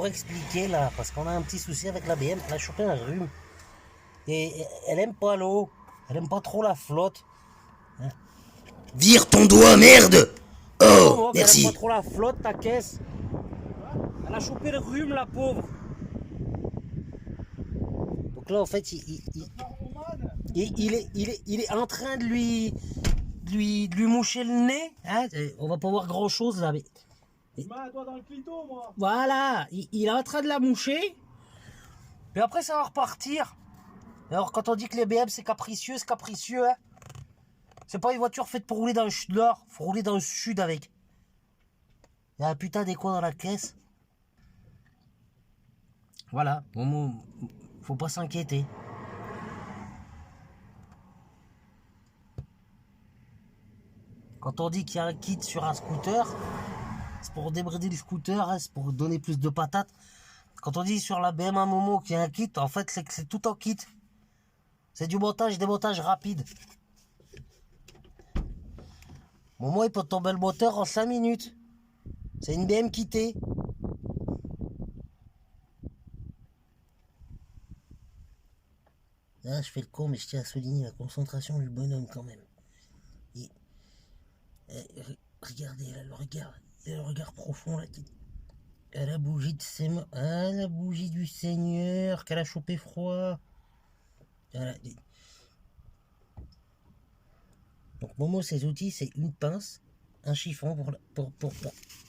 pour expliquer là, parce qu'on a un petit souci avec la BM, elle a chopé un rhume. Et elle aime pas l'eau, elle aime pas trop la flotte. Hein. Vire ton doigt, merde! Oh, merci. Elle aime pas trop la flotte, ta caisse. Elle a chopé le rhume, la pauvre. Donc là, en fait, il est en train de lui moucher le nez. Hein. On va pas voir grand chose là, mais. Mets-toi dans le clito, moi. Voilà, il est en train de la moucher. Puis après, ça va repartir. Alors, quand on dit que les BM c'est capricieux, c'est capricieux. Hein. C'est pas une voiture faite pour rouler dans le nord. Faut rouler dans le sud avec. Il y a un putain d'écho dans la caisse. Voilà, faut pas s'inquiéter. Quand on dit qu'il y a un kit sur un scooter, c'est pour débrider le scooter, hein, c'est pour donner plus de patates. Quand on dit sur la BM à Momo qu'il y a un kit, en fait c'est que c'est tout en kit. C'est du montage, démontage rapide. Momo il peut tomber le moteur en 5 minutes. C'est une BM quittée. Là, je fais le con, mais je tiens à souligner la concentration du bonhomme quand même. Regardez, là, le regard profond, là. À la bougie de ses mains. Ah, la bougie du Seigneur, qu'elle a chopé froid. Voilà. Donc, Momo, ses outils, c'est une pince, un chiffon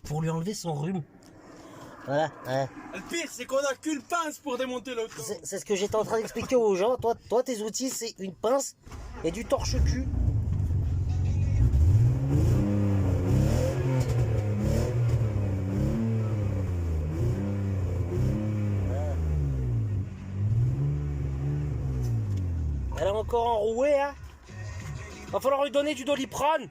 pour lui enlever son rhume. Voilà. Le pire, c'est qu'on a qu'une pince pour démonter l'auto. C'est ce que j'étais en train d'expliquer aux gens. Toi, tes outils, c'est une pince et du torche-cul. Elle est encore enrouée, hein. Va falloir lui donner du Doliprane.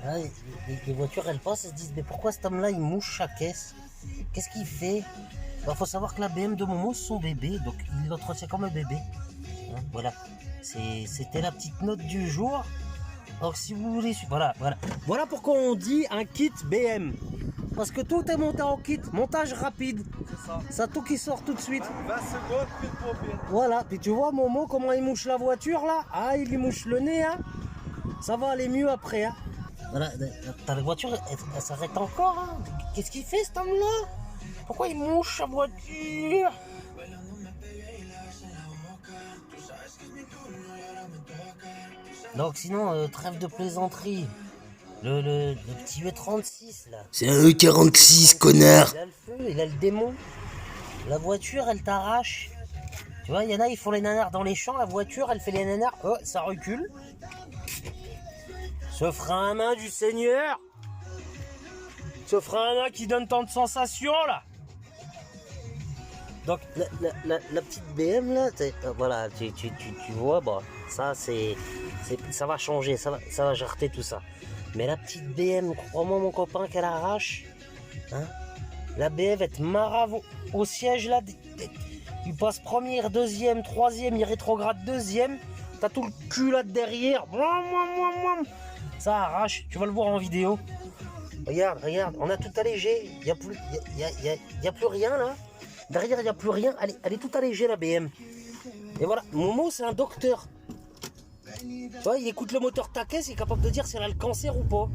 Ah, les voitures, elles passent, elles se disent, mais pourquoi cet homme-là, il mouche sa caisse? Qu'est-ce qu'il fait? Il faut savoir que la BM de Momo, c'est son bébé, donc il l'entretient comme un bébé. Hein, voilà. C'était la petite note du jour. Donc si vous voulez... Voilà pourquoi on dit un kit BM. Parce que tout est monté en kit, montage rapide. C'est ça. Ça tout qui sort tout de suite. 20 secondes, puis le pompier. Voilà, puis tu vois Momo comment il mouche la voiture là. Ah, il lui mouche le nez, hein. Ça va aller mieux après, hein. Voilà, la voiture, elle s'arrête encore, hein. Qu'est-ce qu'il fait cet homme-là? Pourquoi il mouche sa voiture? Donc sinon, trêve de plaisanterie. Le petit E36 là. C'est un E46, connard. Il a le feu, il a le démon. La voiture, elle t'arrache. Tu vois, il y en a, ils font les nanars dans les champs. La voiture, elle fait les nanars. Oh, ça recule. Ce frein à main du Seigneur. Ce frein à main qui donne tant de sensations là. Donc la petite BM là, voilà, tu vois, bah, ça ça va changer, ça va jarter tout ça. Mais la petite BM, crois-moi mon copain qu'elle arrache, hein, la BM va être marave au siège là, il passe première, deuxième, troisième, il rétrograde deuxième, t'as tout le cul là derrière, ça arrache, tu vas le voir en vidéo. Regarde, on a tout allégé, il y a plus rien là. Derrière, il n'y a plus rien. Elle est tout allégée, la BM. Et voilà, Momo, c'est un docteur. Tu vois, il écoute le moteur de ta caisse, il est capable de dire si elle a le cancer ou pas.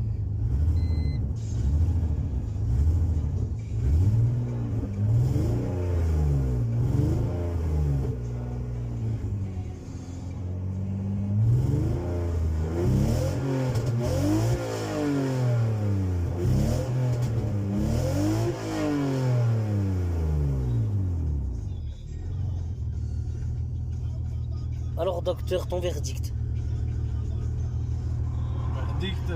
Alors, docteur, ton verdict? Verdict,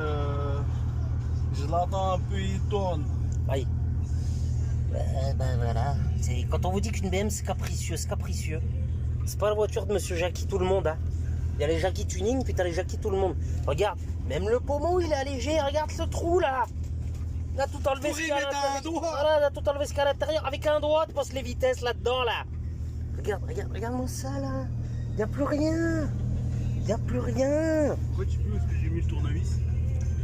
je l'attends un peu, il tourne. Aïe. Ben voilà. Quand on vous dit qu'une BM c'est capricieux, c'est capricieux. C'est pas la voiture de Monsieur Jackie tout le monde, hein. Il y a les Jackie Tuning, puis t'as les Jackie tout le monde. Regarde, même le pommeau il est allégé, regarde ce trou là. Il a tout enlevé ce qu'il y a à l'intérieur. Voilà, il a tout enlevé ce qu'il y a à l'intérieur. Avec un doigt, tu passes les vitesses là-dedans là. Regarde-moi ça là. Il n'y a plus rien. Y a plus rien. Pourquoi tu peux? Parce que j'ai mis le tournevis.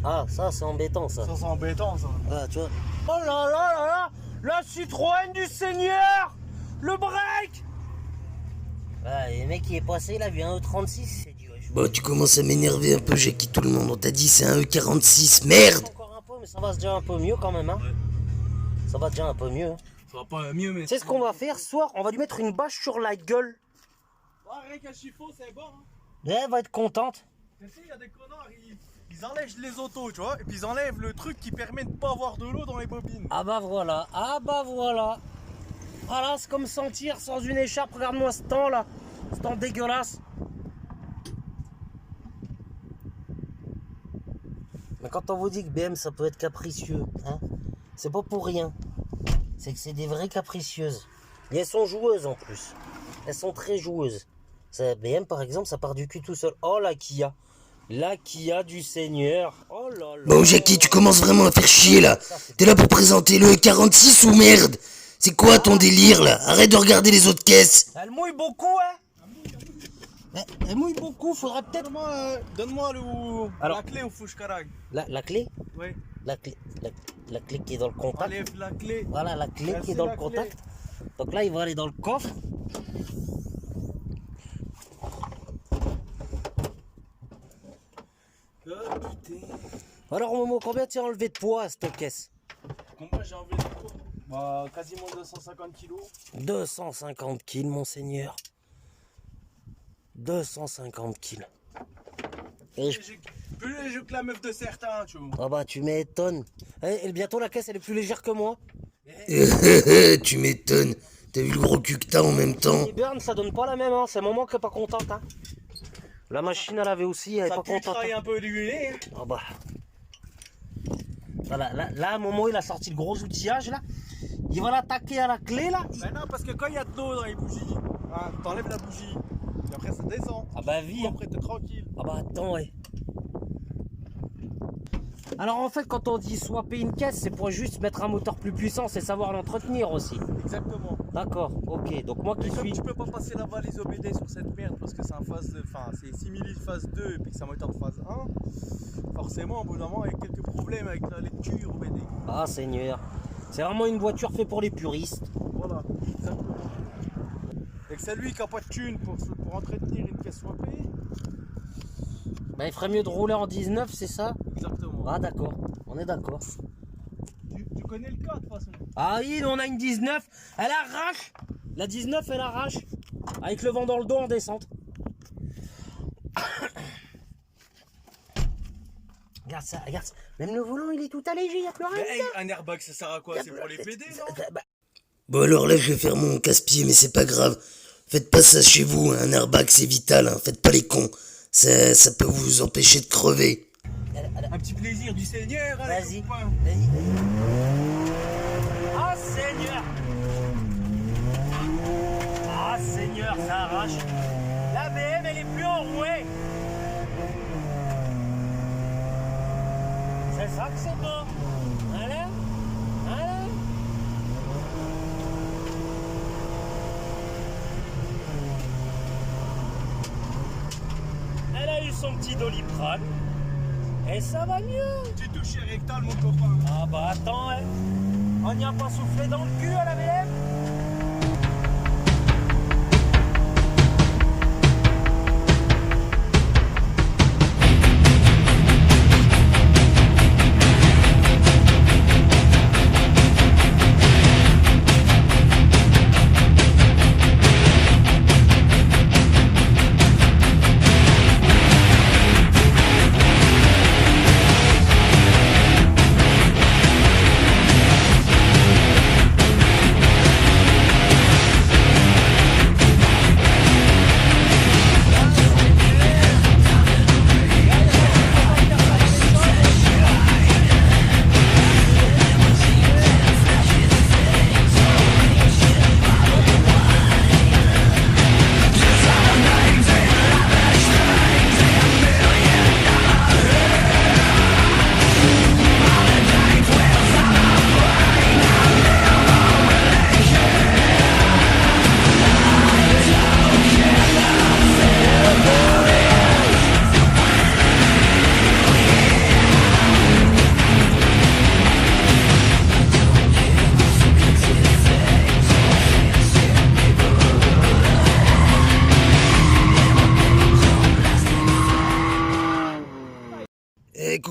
Ah, ça c'est embêtant ça. Ça c'est embêtant ça. Ah, tu vois. Oh là là là là, la Citroën du Seigneur, le break. Ah, le mec qui est passé, il a vu un E36, il s'est dit ouais, Bon, tu commences à m'énerver un peu, Jackie, tout le monde. On t'a dit c'est un E46, merde! encore un peu, mais ça va déjà un peu mieux quand même, hein. Ça va déjà un peu mieux. Ça va pas mieux, mais. Tu sais ce qu'on va faire ce soir? On va lui mettre une bâche sur la gueule. Ah, rien qu'un chiffon, c'est bon. Hein. Et elle va être contente. Tu sais, il y a des connards, ils enlèvent les autos, tu vois, et puis ils enlèvent le truc qui permet de pas avoir de l'eau dans les bobines. Ah bah voilà, ah bah voilà. Voilà, c'est comme sentir sans une écharpe. Regarde-moi ce temps là, ce temps dégueulasse. Mais quand on vous dit que BM ça peut être capricieux, hein, c'est pas pour rien. C'est que c'est des vraies capricieuses. Et elles sont joueuses en plus. Elles sont très joueuses. Ça, BM par exemple, ça part du cul tout seul. Oh la Kia. La Kia du Seigneur. Oh là là. Bon, Jackie, tu commences vraiment à faire chier, là. T'es là pour présenter le E46 ou merde? C'est quoi ton délire, là? Arrête de regarder les autres caisses. Elle mouille beaucoup, hein. Elle mouille beaucoup, faudrait peut-être... Donne-moi Alors- la clé au Fouchkarag. La clé Ouais. la clé qui est dans le contact. Enlève la clé. Voilà la clé Ah, qui est c'est dans la le clé. contact. Donc là, il va aller dans le coffre. Oh putain. Alors Momo, combien tu as enlevé de poids à cette caisse? Combien j'ai enlevé de poids? Bah, quasiment 250 kilos. 250 kilos, monseigneur. 250 kilos. Et je... Plus léger que la meuf de certains, tu vois. Ah bah tu m'étonnes. Et bientôt la caisse elle est plus légère que moi. Tu m'étonnes. T'as vu le gros cul que t'as en même temps? Et Berne ça donne pas la même, hein. C'est Maman qui est pas contente. Hein. La machine elle avait aussi, elle est Ça pas pue contente. travailler un peu du nez. Ah bah. Voilà, là Momo il a sorti le gros outillage là. Il va l'attaquer à la clé là. Ben non, parce que quand il y a de l'eau dans les bougies, hein, t'enlèves la bougie. Et après ça descend. Ah bah vie. Hein. Après t'es tranquille. Ah bah attends ouais. Alors en fait quand on dit swapper une caisse c'est pour juste mettre un moteur plus puissant, c'est savoir l'entretenir aussi. Exactement. D'accord, ok. Donc moi qui Mais comme suis... tu peux pas passer la valise OBD sur cette merde parce que c'est un phase de, enfin c'est 6000 phase 2 et puis que c'est un moteur de phase 1, forcément au bout d'un moment il y a quelques problèmes avec la lecture OBD. Ah Seigneur. C'est vraiment une voiture faite pour les puristes. Voilà, exactement. Et que c'est lui qui a pas de thune pour entretenir une caisse swappée. Ben il ferait mieux de rouler en 19, c'est ça? Exactement. Ah d'accord, on est d'accord. Tu connais le cas de toute façon. Ah oui, nous on a une 19, elle arrache. La 19 elle arrache. Avec le vent dans le dos en descente. Regarde ça, regarde ça. Même le volant il est tout allégé, il n'y a plus rien. Mais hey, un airbag ça sert à quoi? C'est pour les PD non? Bon, alors là, je vais faire mon casse-pied, mais c'est pas grave. Faites pas ça chez vous, un airbag c'est vital, hein. Faites pas les cons. Ça peut vous empêcher de crever. Un petit plaisir du Seigneur, hein, les Vas-y, copains. vas-y. Ah Seigneur. Ah Seigneur, ça arrache. La BM elle est plus enrouée. C'est ça que c'est bon. Voilà. Voilà. Elle a eu son petit Doliprane. Et ça va mieux. Tu touches rectal mon copain. Ah bah attends, hein. On n'y a pas soufflé dans le cul à la BM.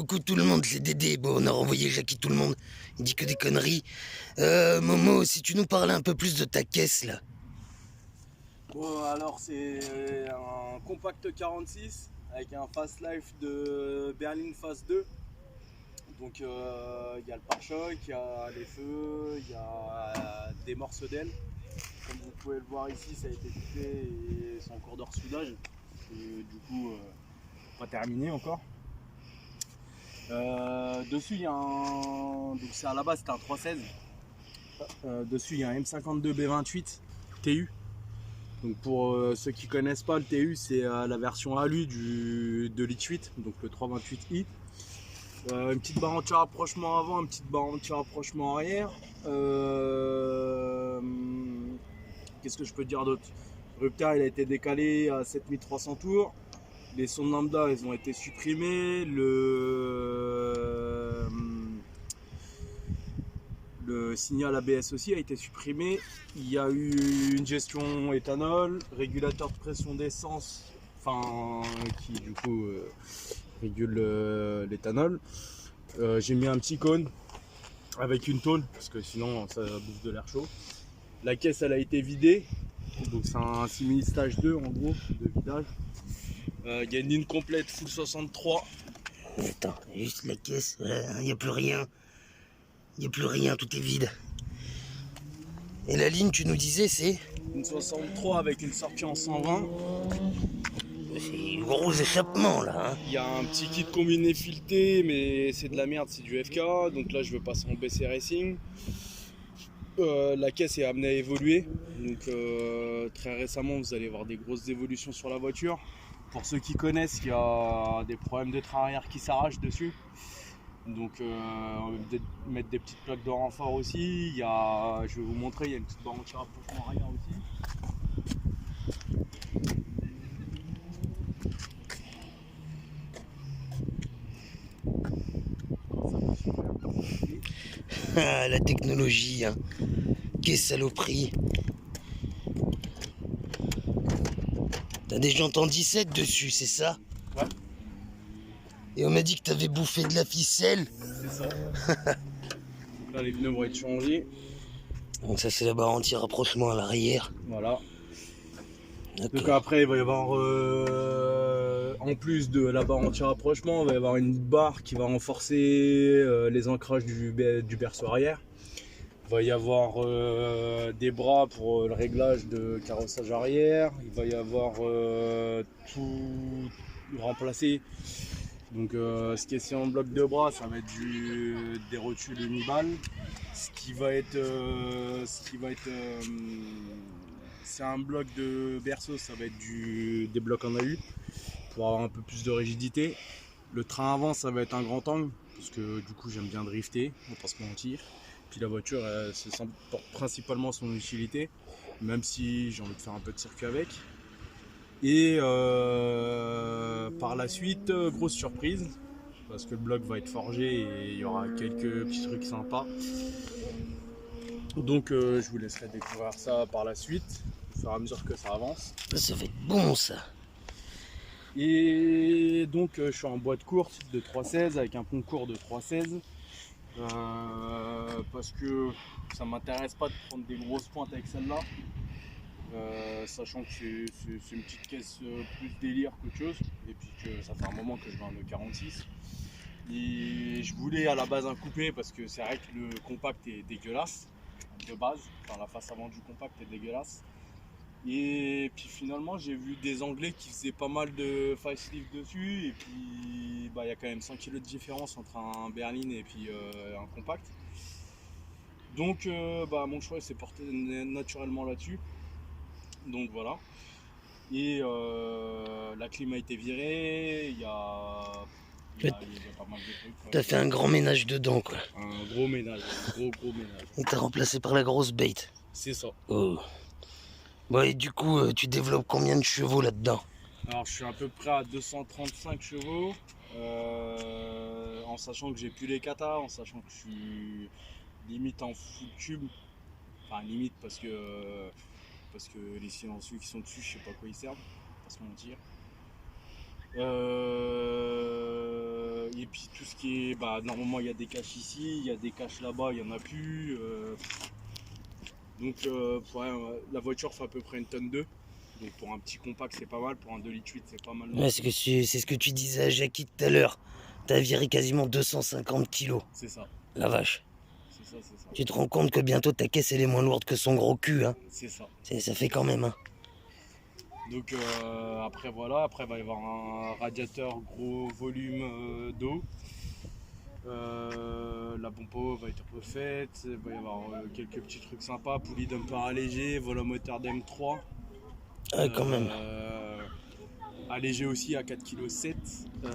Coucou tout le monde, c'est Dédé. Bon, on a renvoyé Jackie tout le monde. Il dit que des conneries. Momo, si tu nous parlais un peu plus de ta caisse, là. Bon, alors c'est un compact 46 avec un fast life de berline phase 2. Donc il y a le pare-choc, il y a les feux, il y a des morceaux d'ailes. Comme vous pouvez le voir ici, ça a été coupé et c'est en cours de ressoudage. Et du coup, pas terminé encore. Dessus, il y a un. Donc, c'est à la base, c'était un 316. Dessus, il y a un M52 B28 TU. Donc, pour ceux qui connaissent pas, le TU, c'est la version alu de l'X8, donc le 328i. Une petite barre anti-rapprochement avant, une petite barre anti-rapprochement arrière. Qu'est-ce que je peux dire d'autre? Le rupteur, il a été décalé à 7300 tours. Les sons de lambda, ils ont été supprimés. Le signal ABS aussi a été supprimé. Il y a eu une gestion éthanol, régulateur de pression d'essence, qui du coup régule l'éthanol. J'ai mis un petit cône avec une tôle parce que sinon ça bouffe de l'air chaud. La caisse, elle a été vidée, donc c'est un simili stage 2 en gros de vidage. Il y a une ligne complète full 63. Attends, juste la caisse, il n'y a plus rien. Il n'y a plus rien, tout est vide. Et la ligne, tu nous disais, c'est... Une 63 avec une sortie en 120. C'est gros échappement, là. Hein. Il y a un petit kit combiné fileté, mais c'est de la merde, c'est du FK. Donc là, je vais passer en BC Racing. La caisse est amenée à évoluer. Donc très récemment, vous allez voir des grosses évolutions sur la voiture. Pour ceux qui connaissent, il y a des problèmes de train arrière qui s'arrachent dessus. Donc on va mettre des petites plaques de renfort aussi. Je vais vous montrer, il y a une petite barre anti-rapprochement arrière aussi. Ah, la technologie, hein. Quelle saloperie. T'as des jantes en 17 dessus, c'est ça? Ouais. Et on m'a dit que t'avais bouffé de la ficelle. C'est ça. Donc là, les pneus vont être changés. Donc ça, c'est la barre anti-rapprochement à l'arrière. Voilà. D'accord. Donc après, il va y avoir, en plus de la barre anti-rapprochement, il va y avoir une barre qui va renforcer les ancrages du berceau arrière. Il va y avoir des bras pour le réglage de carrossage arrière. Il va y avoir tout remplacé. Donc ce qui est en bloc de bras, ça va être des rotules uni-balles. C'est un bloc de berceau, ça va être des blocs en AU pour avoir un peu plus de rigidité. Le train avant, ça va être un grand angle parce que du coup j'aime bien drifter, on va pas se mentir. Puis la voiture, elle se porte principalement son utilité, même si j'ai envie de faire un peu de circuit avec. Et par la suite, grosse surprise, parce que le bloc va être forgé et il y aura quelques petits trucs sympas. Donc je vous laisserai découvrir ça par la suite, au fur et à mesure que ça avance. Ça va être bon, ça. Et donc je suis en boîte courte de 316 avec un pont court de 316. Parce que ça m'intéresse pas de prendre des grosses pointes avec celle-là, sachant que c'est une petite caisse plus délire qu'autre chose, et puis que ça fait un moment que je veux un E46 et je voulais à la base un coupé parce que c'est vrai que le compact est dégueulasse de base, enfin la face avant du compact est dégueulasse. Et puis finalement j'ai vu des Anglais qui faisaient pas mal de facelift dessus, et puis il y a quand même 100 kg de différence entre un berline et puis un compact. Donc mon choix s'est porté naturellement là-dessus. Donc voilà. Et la clim a été virée, il y a pas mal de trucs. T'as fait un grand ménage dedans, quoi. Un gros ménage, un gros ménage. Et t'as remplacé par la grosse bête. C'est ça. Oh. Bon, et du coup, tu développes combien de chevaux là-dedans? Alors je suis à peu près à 235 chevaux, en sachant que j'ai plus les katas, en sachant que je suis limite en full tube. Enfin limite parce que les silencieux qui sont dessus, je sais pas à quoi ils servent, pas se mentir. Et puis tout ce qui est, normalement il y a des caches ici, il y a des caches là-bas, il n'y en a plus. Donc la voiture fait à peu près 1 tonne 2. Donc pour un petit compact c'est pas mal, pour un 2,8 litres c'est pas mal. Ouais, c'est ce que tu disais à Jackie tout à l'heure. T'as viré quasiment 250 kilos. C'est ça, La vache. c'est ça. Tu te rends compte que bientôt ta caisse elle est moins lourde que son gros cul, hein. C'est ça. Ça fait quand même, hein. Donc après voilà, après il va y avoir un radiateur gros volume d'eau. La pompe va être refaite, il va y avoir quelques petits trucs sympas, poulie dumper allégé, volant moteur d'M3. Ah, quand même. Allégé aussi à 4,7 kg.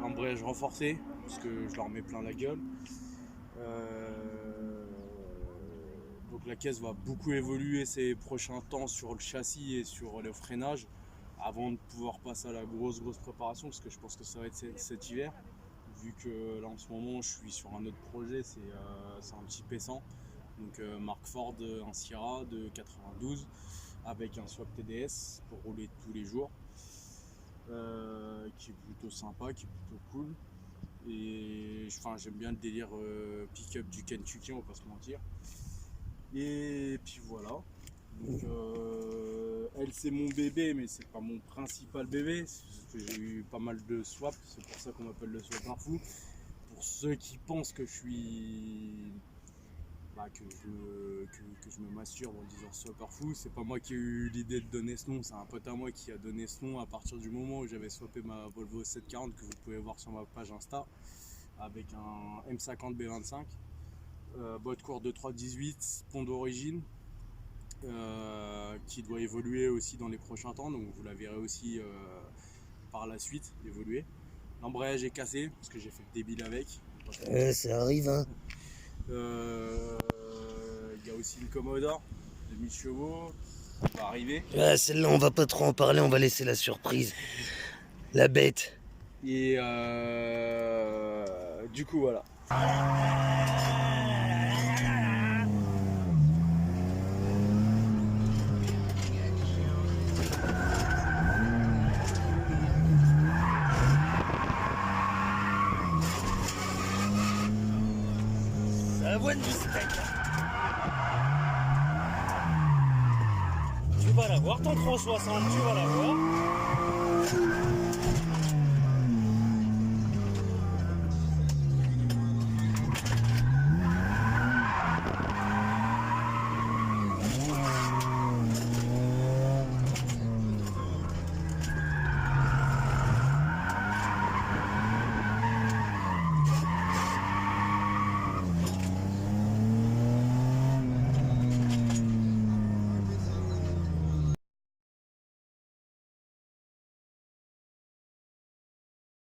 Embrayage renforcé, parce que je leur mets plein la gueule. Donc la caisse va beaucoup évoluer ces prochains temps sur le châssis et sur le freinage avant de pouvoir passer à la grosse préparation, parce que je pense que ça va être cet hiver, vu que là en ce moment je suis sur un autre projet, c'est un petit P100, donc marque Ford, un Sierra de 92 avec un swap TDS pour rouler tous les jours, qui est plutôt sympa, qui est plutôt cool. Et j'aime bien le délire pick-up du Kentucky, on va pas se mentir. Et puis voilà. Donc elle c'est mon bébé, mais c'est pas mon principal bébé, parce que j'ai eu pas mal de swaps, c'est pour ça qu'on m'appelle le swapper fou. Pour ceux qui pensent que je suis que je me masturbe en disant swapper fou, c'est pas moi qui ai eu l'idée de donner ce nom, c'est un pote à moi qui a donné ce nom à partir du moment où j'avais swappé ma Volvo 740 que vous pouvez voir sur ma page Insta avec un M50 B25, boîte courte de 3,18, pont d'origine, qui doit évoluer aussi dans les prochains temps, donc vous la verrez aussi par la suite évoluer. L'embrayage est cassé parce que j'ai fait le débile avec. Ça arrive, hein. Il y a aussi une Commodore de 1000 chevaux qui va arriver. Ah, celle-là, on va pas trop en parler, on va laisser la surprise. La bête. Et du coup, voilà. Avoine du steak. Tu vas la voir ton 360, tu vas la voir.